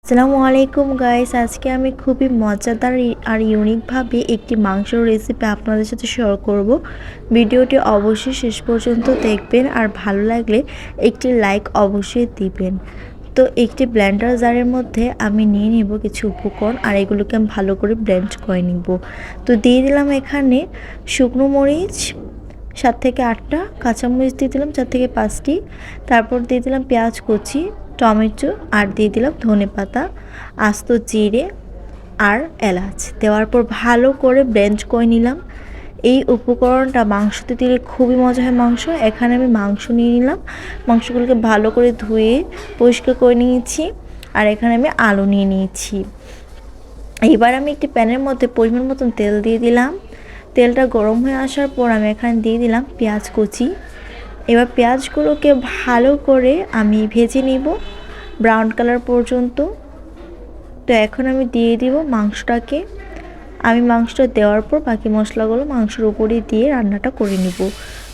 আসসালামু আলাইকুম গাইস, আজকে আমি খুবই মজাদার আর ইউনিকভাবে একটি মাংসের রেসিপি আপনাদের সাথে শেয়ার করব। ভিডিওটি অবশ্যই শেষ পর্যন্ত দেখবেন আর ভালো লাগলে একটি লাইক অবশ্যই দিবেন। তো একটি ব্লেন্ডার জারের মধ্যে আমি নিয়ে নিব কিছু উপকরণ আর এগুলোকে আমি ভালো করে ব্লেন্ড করে নিব। তো দিয়ে দিলাম এখানে শুকনো মরিচ 7 থেকে 8টা, কাঁচামরিচ দিয়ে দিলাম 4 থেকে 5টি, তারপর দিয়ে দিলাম পেঁয়াজ কুচি, টমেটো আর দিয়ে দিলাম ধনেপাতা, আস্ত জিরে আর এলাচ দেওয়ার পর ভালো করে ব্লেন্ড করে নিলাম। এই উপকরণটা মাংসতে দিলে খুবই মজা হয় মাংস। এখানে আমি মাংস নিয়ে নিলাম, মাংসগুলোকে ভালো করে ধুয়ে পরিষ্কার করে নিয়েছি আর এখানে আমি আলু নিয়ে নিয়েছি। এবার আমি একটি প্যানের মধ্যে পরিমাণ মতন তেল দিয়ে দিলাম। তেলটা গরম হয়ে আসার পর আমি এখানে দিয়ে দিলাম পেঁয়াজ কুচি। এবার পেঁয়াজগুলোকে ভালো করে আমি ভেজে নিব ব্রাউন কালার পর্যন্ত। তো এখন আমি দিয়ে দিব মাংসটাকে। আমি মাংসটা দেওয়ার পর বাকি মশলাগুলো মাংসের উপরে দিয়ে রান্নাটা করে নিব।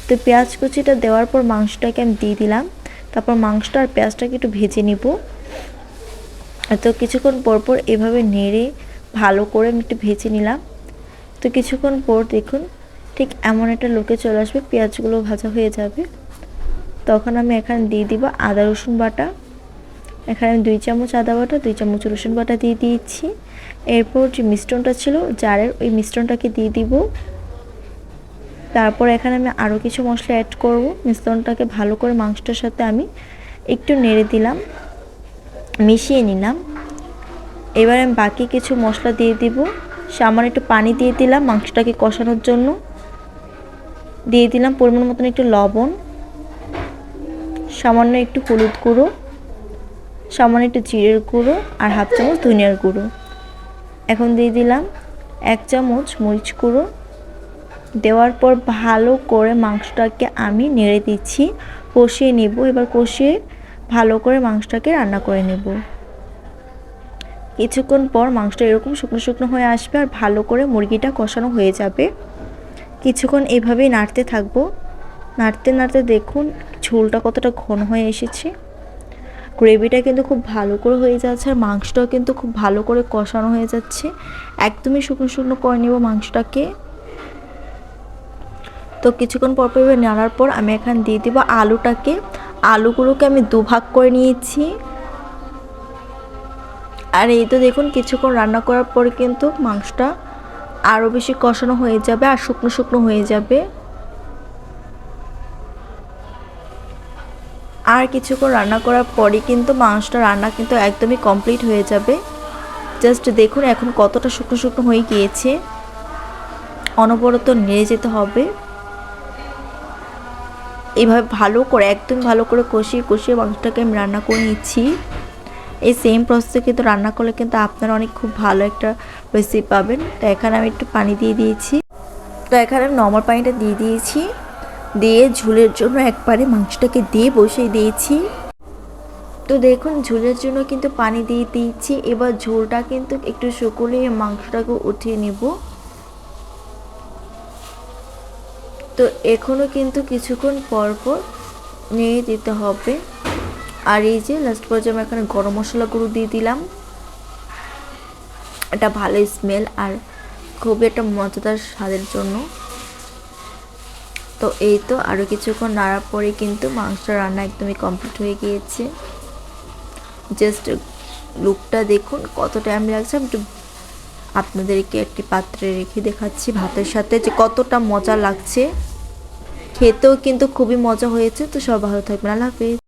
তো পেঁয়াজ কুচিটা দেওয়ার পর মাংসটাকে আমি দিয়ে দিলাম, তারপর মাংসটা আর পেঁয়াজটাকে একটু ভেজে নিব। তো কিছুক্ষণ পরপর এভাবে নেড়ে ভালো করে আমি একটু ভেজে নিলাম। তো কিছুক্ষণ পর দেখুন ঠিক এমন একটা লুকে চলে আসবে, পেঁয়াজগুলো ভাজা হয়ে যাবে। তখন আমি এখানে দিয়ে দিব আদা রসুন বাটা। এখানে আমি 2 চামচ আদা বাটা, 2 চামচ রসুন বাটা দিয়ে দিয়েছি। এরপর যে মিশ্রণটা ছিল জারের, ওই মিশ্রণটাকে দিয়ে দিব। তারপর এখানে আমি আরও কিছু মশলা অ্যাড করব। মিশ্রণটাকে ভালো করে মাংসটার সাথে আমি একটু নেড়ে দিলাম, মিশিয়ে নিলাম। এবার আমি বাকি কিছু মশলা দিয়ে দিব। সামান্য একটু পানি দিয়ে দিলাম মাংসটাকে কষানোর জন্য। দিয়ে দিলাম পরিমাণ মতন একটু লবণ, সামান্য একটু হলুদ গুঁড়ো, সামান্য একটু জিরের গুঁড়ো আর হাফ চামচ ধনিয়ার গুঁড়ো। এখন দিয়ে দিলাম 1 চামচ মরিচ গুঁড়ো। দেওয়ার পর ভালো করে মাংসটাকে আমি নেড়ে দিচ্ছি, কষিয়ে নেব। এবার কষিয়ে ভালো করে মাংসটাকে রান্না করে নেব। কিছুক্ষণ পর মাংসটা এরকম শুকনো শুকনো হয়ে আসবে আর ভালো করে মুরগিটা কষানো হয়ে যাবে। কিছুক্ষণ এভাবেই নাড়তে থাকবো। নাড়তে নাড়তে দেখুন ঝোলটা কতটা ঘন হয়ে এসেছে। গ্রেভিটা কিন্তু খুব ভালো করে হয়ে যাচ্ছে আর মাংসটাও কিন্তু খুব ভালো করে কষানো হয়ে যাচ্ছে। একদমই শুকনো শুকনো করে নেব মাংসটাকে। তো কিছুক্ষণ পর পর নাড়ার পর আমি এখানে দিয়ে দেব আলুটাকে। আলুগুলোকে আমি 2 ভাগ করে নিয়েছি। আর এই তো দেখুন কিছুক্ষণ রান্না করার পর কিন্তু মাংসটা আরও বেশি কষানো হয়ে যাবে আর শুকনো শুকনো হয়ে যাবে। আর কিছুক্ষণ রান্না করার পরই কিন্তু মাংসটা রান্না কিন্তু একদমই কমপ্লিট হয়ে যাবে। জাস্ট দেখুন এখন কতটা শুকনো শুকনো হয়ে গিয়েছে। অনবরত নেড়ে যেতে হবে। এইভাবে ভালো করে একদম ভালো করে কষিয়ে কষিয়ে মাংসটাকে আমি রান্না করে নিচ্ছি। এই সেম প্রসেসে কিন্তু রান্না করলে কিন্তু আপনারা অনেক খুব ভালো একটা রেসিপি পাবেন। তো এখানে আমি একটু পানি দিয়ে দিয়েছি। তো এখানে আমি নর্মাল পানিটা দিয়ে দিয়েছি, দিয়ে ঝোলের জন্য একবারে মাংসটাকে দিয়ে বসিয়ে দিয়েছি। তো দেখুন ঝোলের জন্য কিন্তু পানি দিয়ে দিয়েছি। এবার ঝোলটা কিন্তু একটু শুকোলে মাংসটাকে উঠিয়ে নেব। তো এখনও কিন্তু কিছুক্ষণ পর পর নেড়ে দিতে হবে। আর এই যে লাস্ট পর্যায়ে আমি এখানে গরম মশলা গুঁড়ো দিয়ে দিলাম। এটা ভালো স্মেল আর খুবই একটা মজাদার স্বাদের জন্য। তো এই তো আরও কিছুক্ষণ নাড়ার পরে কিন্তু মাংসটা রান্না একদমই কমপ্লিট হয়ে গিয়েছে। জাস্ট লুকটা দেখুন কত টাইম লাগছে। আমি একটু আপনাদেরকে একটি পাত্রে রেখে দেখাচ্ছি ভাতের সাথে যে কতটা মজা লাগছে। খেতেও কিন্তু খুবই মজা হয়েছে। তো সব ভালো থাকবেন, আল্লাহ হাফেজ।